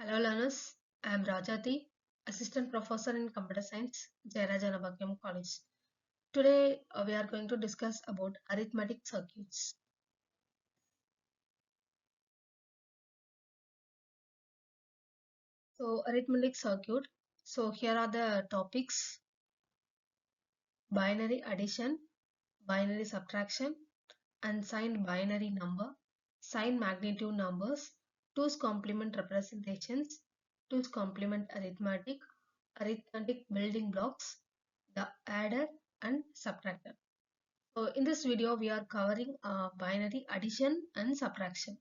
Hello learners, I am Rajati, Assistant Professor in Computer Science, Jayaraja College. Today we are going to discuss about arithmetic circuits. So arithmetic circuit, so here are the topics: binary addition, binary subtraction, unsigned binary number, signed magnitude numbers, 2's complement representations, 2's complement arithmetic, arithmetic building blocks, the adder and subtractor. So in this video, we are covering binary addition and subtraction.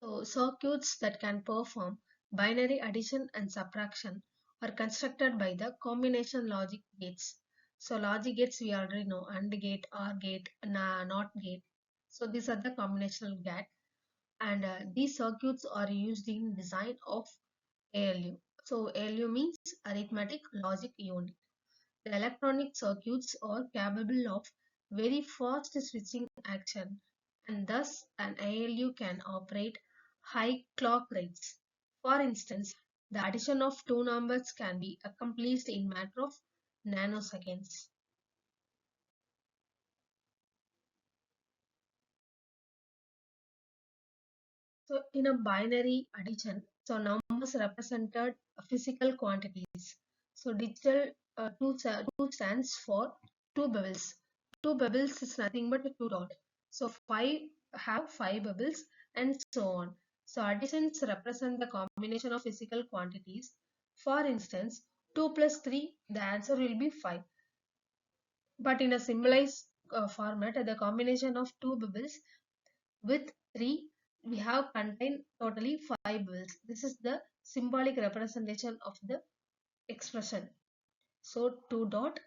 So circuits that can perform binary addition and subtraction are constructed by the combination logic gates. So logic gates we already know: AND gate, OR gate, NOT gate. So these are the combinational gate, and these circuits are used in design of ALU. So ALU means arithmetic logic unit. The electronic circuits are capable of very fast switching action, and thus an ALU can operate high clock rates. For instance, the addition of two numbers can be accomplished in matter of nanoseconds. So in a binary addition, so numbers represented physical quantities. So digital 2 stands for two bubbles. Two bubbles is nothing but a two dot. So 5 have 5 bubbles and so on. So additions represent the combination of physical quantities. For instance, 2 plus 3, the answer will be 5. But in a symbolized format, the combination of two bubbles with 3, we have contained totally 5 bubbles. This is the symbolic representation of the expression. So 2 dot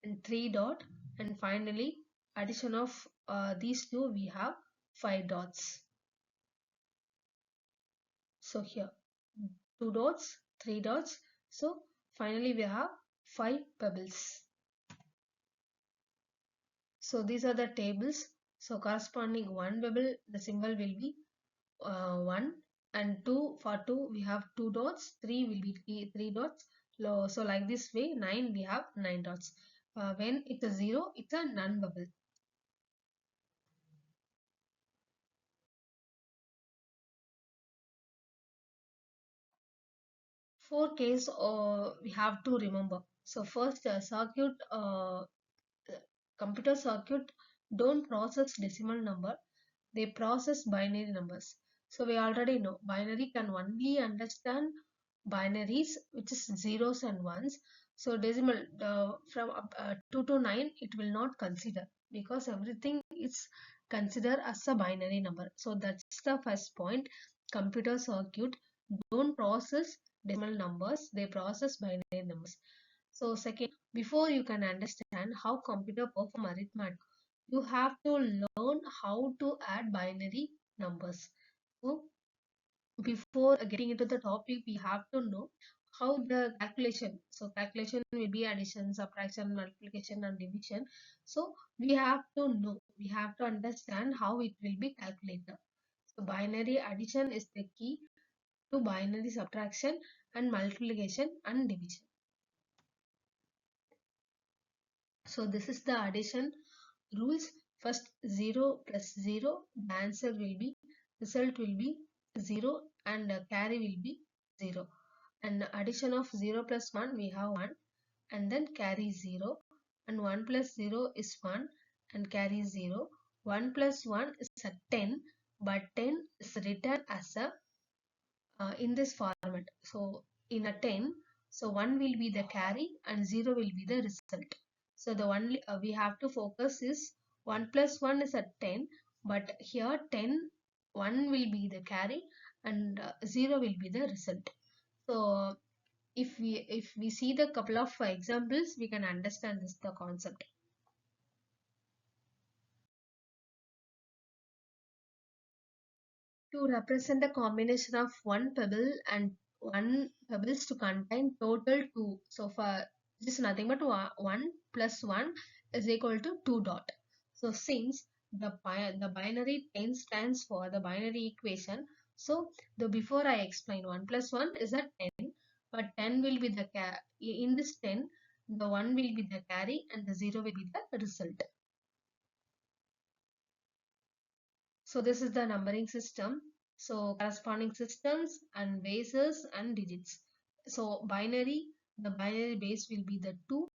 and 3 dot, and finally addition of these two, we have 5 dots. So here 2 dots, 3 dots. So finally we have 5 bubbles. So these are the tables. So corresponding one bubble, the symbol will be 1, and 2, for 2 we have 2 dots, 3 will be 3 dots. So like this way, 9 we have 9 dots. When it's a 0, it's a non bubble. Four case we have to remember. So first, computer circuit don't process decimal number, they process binary numbers. So we already know binary can only understand binaries, which is zeros and ones. So decimal from 2 to 9 it will not consider, because everything is considered as a binary number. So that's the first point. Computer circuit don't process decimal numbers, they process binary numbers. So second, before you can understand how computer perform arithmetic, you have to learn how to add binary numbers. So before getting into the topic, we have to know how the calculation. So calculation will be addition, subtraction, multiplication, and division. So we have to know, we have to understand how it will be calculated. So binary addition is the key to binary subtraction and multiplication and division. So this is the addition rules. First, 0 plus 0, the answer will be, result will be 0, and carry will be 0. And addition of 0 plus 1, we have 1, and then carry 0, and 1 plus 0 is 1 and carry 0. 1 plus 1 is a 10, but 10 is written as a in this format. So in a 10, so 1 will be the carry and 0 will be the result. So the one we have to focus is 1 plus 1 is a 10, but here 10, 1 will be the carry and 0 will be the result. So if we see the couple of examples, we can understand this the concept. To represent a combination of one pebble and one pebbles to contain total 2. So for this is nothing but 1 plus 1 is equal to 2 dot. So since the binary 10 stands for the binary equation, so the before I explain 1 plus 1 is a 10, but 10 will be the in this 10 the 1 will be the carry and the 0 will be the result. So this is the numbering system. So corresponding systems and bases and digits. So binary, the binary base will be the 2.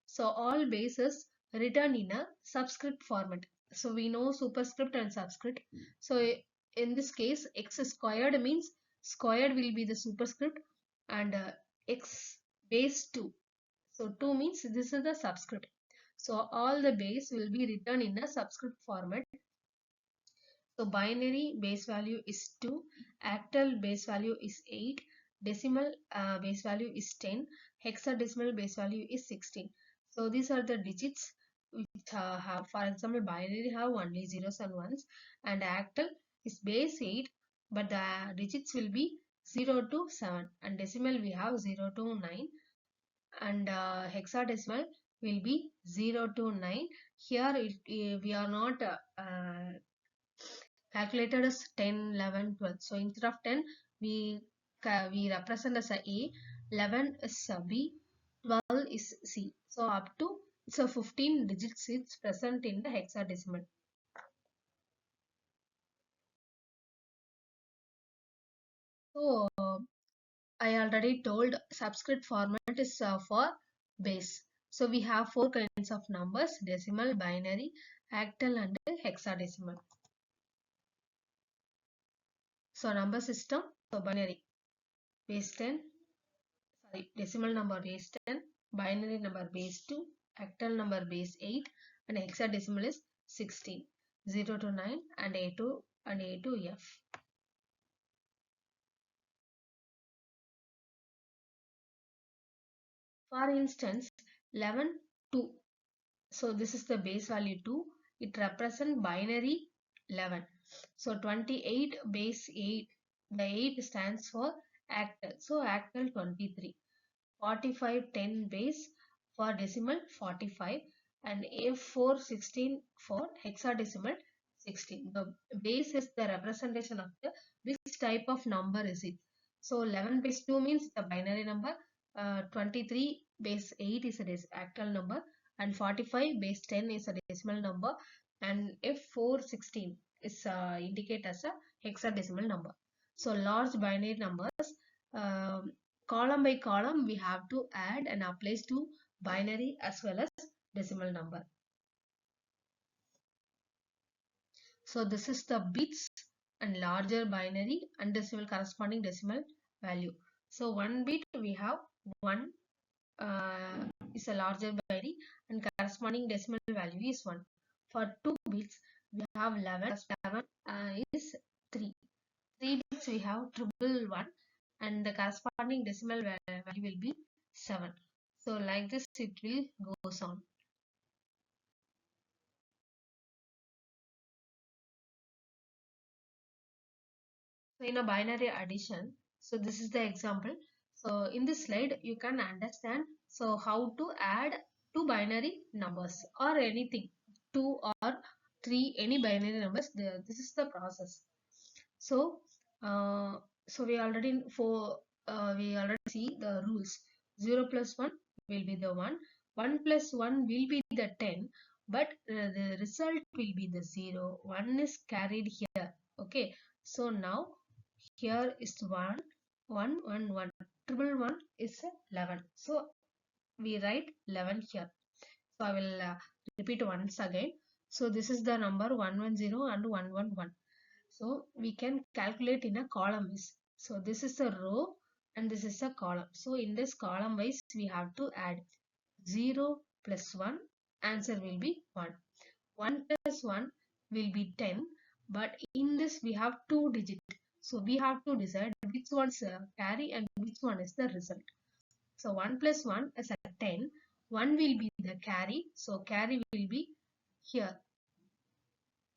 So all bases written in a subscript format. So we know superscript and subscript. So in this case, x squared means squared will be the superscript and x base 2. So 2 means this is the subscript. So all the base will be written in a subscript format. So binary base value is 2, octal base value is 8, decimal base value is 10, hexadecimal base value is 16. So these are the digits which have, for example, binary have only zeros and ones, and octal is base 8, but the digits will be 0 to 7, and decimal we have 0 to 9, and hexadecimal will be 0 to 9. Here we are not calculated as 10, 11, 12. So instead of 10, we represent as a 11 is a B, 12 is C. So up to 15 digits is present in the hexadecimal. So I already told subscript format is for base. So we have 4 kinds of numbers: decimal, binary, octal and hexadecimal. So number system, so binary base 10, decimal number base 10, binary number base 2, octal number base 8, and hexadecimal is 16, 0 to 9 and A to F. For instance, 11 2. So this is the base value 2. It represents binary 11. So 28 base 8. The 8 stands for octal. So octal 23. 45 10 base for decimal 45, and F4 16 for hexadecimal 16. The base is the representation of the which type of number is it. So 11 base 2 means the binary number, 23 base 8 is a octal number, and 45 base 10 is a decimal number, and F4 16 is indicate as a hexadecimal number. So large binary numbers, column by column we have to add and applies to binary as well as decimal number. So this is the bits and larger binary and decimal corresponding decimal value. So 1 bit we have 1 is a larger binary and corresponding decimal value is 1. For 2 bits we have 11 is 3. 3 bits we have triple 1 and the corresponding decimal value will be 7. So like this it will goes on. So in a binary addition, so this is the example. So in this slide you can understand so how to add two binary numbers or anything, 2 or 3, any binary numbers. This is the process. So uh, so we already see the rules. 0 plus 1 will be the 1, 1 plus 1 will be the 10, but the result will be the 0. 1 is carried here. Okay, so now here is 1 1 1 1, triple 1 is 11. So we write 11 here. So I will repeat once again. So this is the number 110 and 111. So we can calculate in a column wise. So this is a row and this is a column. So in this column wise we have to add 0 plus 1, answer will be 1. 1 plus 1 will be 10, but in this we have 2 digits. So we have to decide which one's carry and which one is the result. So 1 plus 1 is a 10, 1 will be the carry, so carry will be here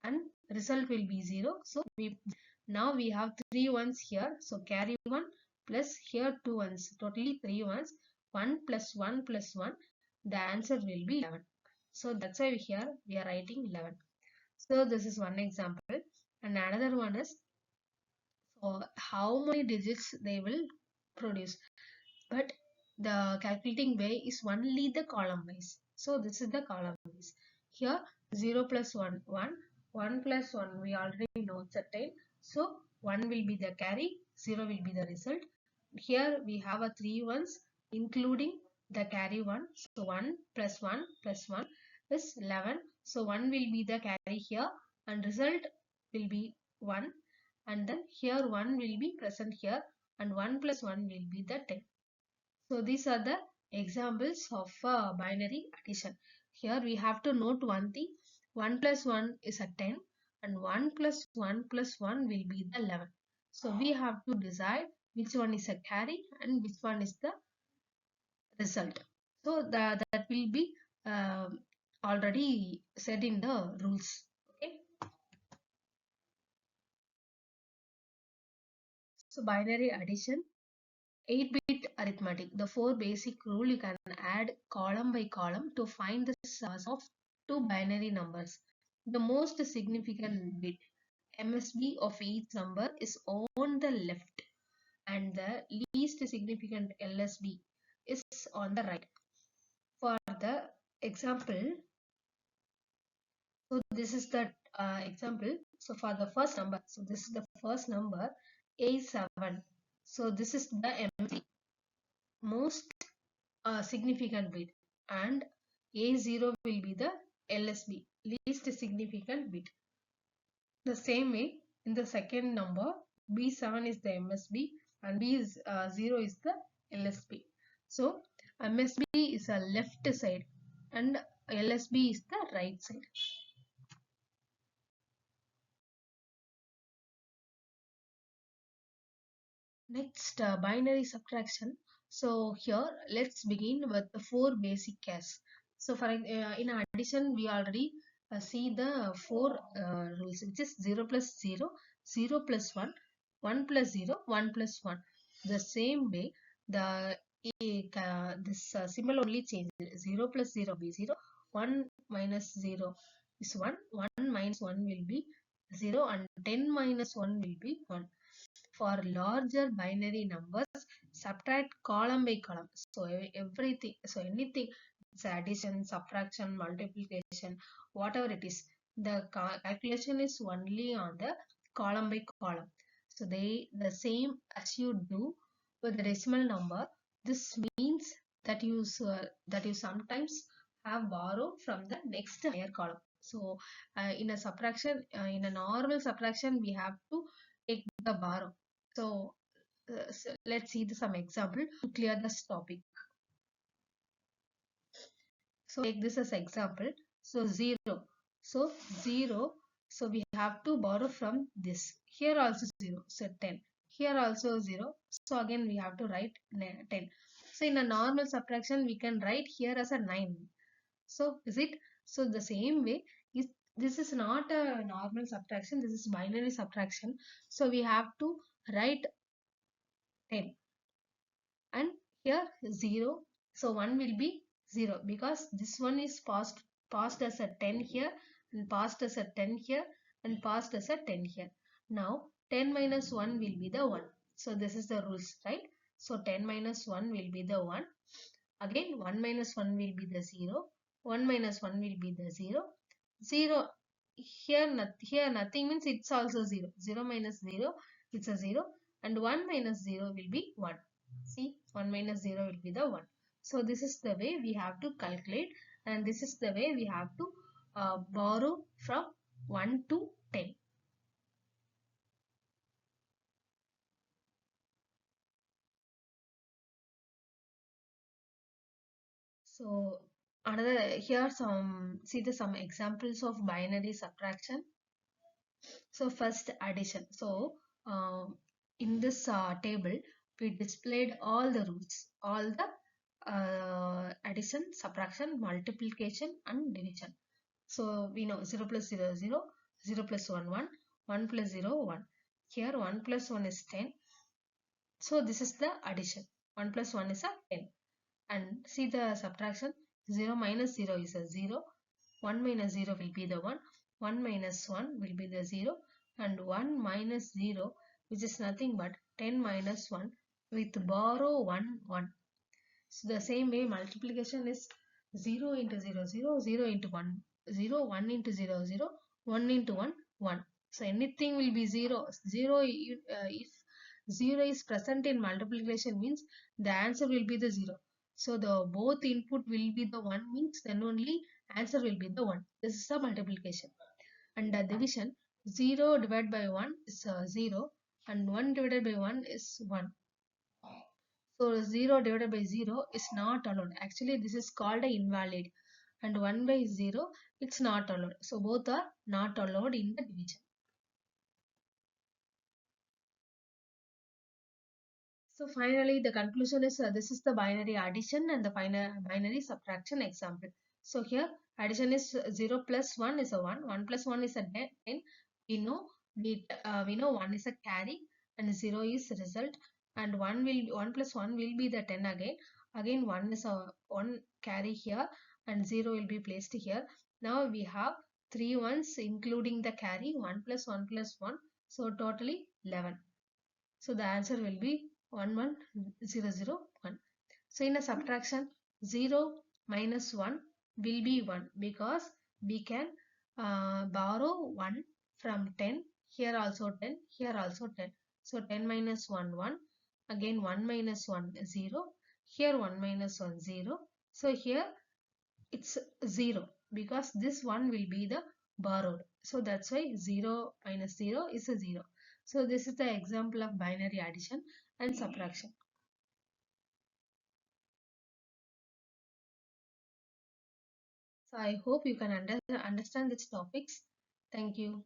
and result will be 0. So now we have 3 ones here, so carry 1 plus here 2 ones, totally 3 ones. 1 plus 1 plus 1, the answer will be 11. So that's why here we are writing 11. So this is one example, and another one is for how many digits they will produce. But the calculating way is only the column wise. So this is the column wise. Here 0 plus 1, 1. 1 plus 1 we already know it's a 10. So 1 will be the carry, 0 will be the result. Here we have a 3 ones including the carry 1. So 1 plus 1 plus 1 is 11. So 1 will be the carry here and result will be 1. And then here 1 will be present here and 1 plus 1 will be the 10. So these are the examples of binary addition. Here we have to note one thing. 1 plus 1 is a 10 and 1 plus 1 plus 1 will be the 11. So we have to decide which one is a carry and which one is the result. So that will be already said in the rules. Okay. So binary addition. 8-bit arithmetic. The four basic rule you can add column by column to find the sum of two binary numbers. The most significant bit MSB of each number is on the left and the least significant LSB is on the right. For the example, so this is the example. So for the first number, so this is the first number A7. So this is the MSB, most significant bit, and A0 will be the LSB, least significant bit. The same way in the second number B7 is the MSB and B0 is the LSB. So MSB is a left side and LSB is the right side. Next, binary subtraction. So here let's begin with the four basic cases. So for in addition we already see the four rules, which is 0 plus 0, 0 plus 1, 1 plus 0, 1 plus 1. The same way the this symbol only changes. 0 plus 0 be 0, 1 minus 0 is 1, 1 minus 1 will be 0 and 10 minus 1 will be 1. For larger binary numbers, subtract column by column. So everything, so anything, it's addition, subtraction, multiplication, whatever it is, the calculation is only on the column by column. So the same as you do with the decimal number. This means that you sometimes have borrow from the next higher column. So in a subtraction, in a normal subtraction, we have to take the borrow. So let's see some example to clear this topic. So take this as example. So 0. So 0. So we have to borrow from this. Here also 0. So 10. Here also 0. So again we have to write 10. So in a normal subtraction we can write here as a 9. So is it? So the same way, is this is not a normal subtraction. This is binary subtraction. So we have to write 10. And here 0, so 1 will be 0 because this one is passed as a 10 here and passed as a 10 here and passed as a 10 here. Now 10 minus 1 will be the 1. So this is the rules, right? So 10 minus 1 will be the 1. Again 1 minus 1 will be the 0. 1 minus 1 will be the 0. 0 here nothing means it's also 0. 0 minus 0, it's a 0, and 1 minus 0 will be 1. See, 1 minus 0 will be the 1. So this is the way we have to calculate, and this is the way we have to borrow from 1 to 10. So another here some examples of binary subtraction. So first addition. So in this table we displayed all the rules, all the addition, subtraction, multiplication and division. So we know 0 plus 0 0, 0 plus 1 1, 1 plus 0 1. Here 1 plus 1 is 10. So this is the addition. 1 plus 1 is a 10. And see the subtraction. 0 minus 0 is a 0. 1 minus 0 will be the 1, 1 minus 1 will be the 0, and 1 minus 0, which is nothing but 10 minus 1, with borrow 1, 1. So the same way multiplication is 0 into 0, 0, 0 into 1, 0, 1 into 0, 0, 1 into 1, 1. So anything will be 0. 0 if 0 is present in multiplication means the answer will be the 0. So the both input will be the 1 means then only answer will be the 1. This is the multiplication. And the division, 0 divided by 1 is 0 and 1 divided by 1 is 1. So 0 divided by 0 is not allowed. Actually, this is called a invalid. And 1 by 0, it's not allowed. So both are not allowed in the division. So finally, the conclusion is this is the binary addition and the binary subtraction example. So here addition is 0 plus 1 is a 1, 1 plus 1 is a 10. We know we know 1 is a carry and 0 is result, and 1 plus 1 will be the 10 again. Again 1 is a 1 carry here and 0 will be placed here. Now we have 3 ones including the carry, 1 plus 1 plus 1. So totally 11. So the answer will be 11001. So in a subtraction, 0 minus 1 will be 1 because we can borrow 1 from 10. Here also 10, here also 10. So 10 minus 1, 1. Again 1 minus 1, 0. Here 1 minus 1, 0. So here it's 0 because this one will be the borrowed. So that's why 0 minus 0 is a 0. So this is the example of binary addition and subtraction. So I hope you can understand these topics. Thank you.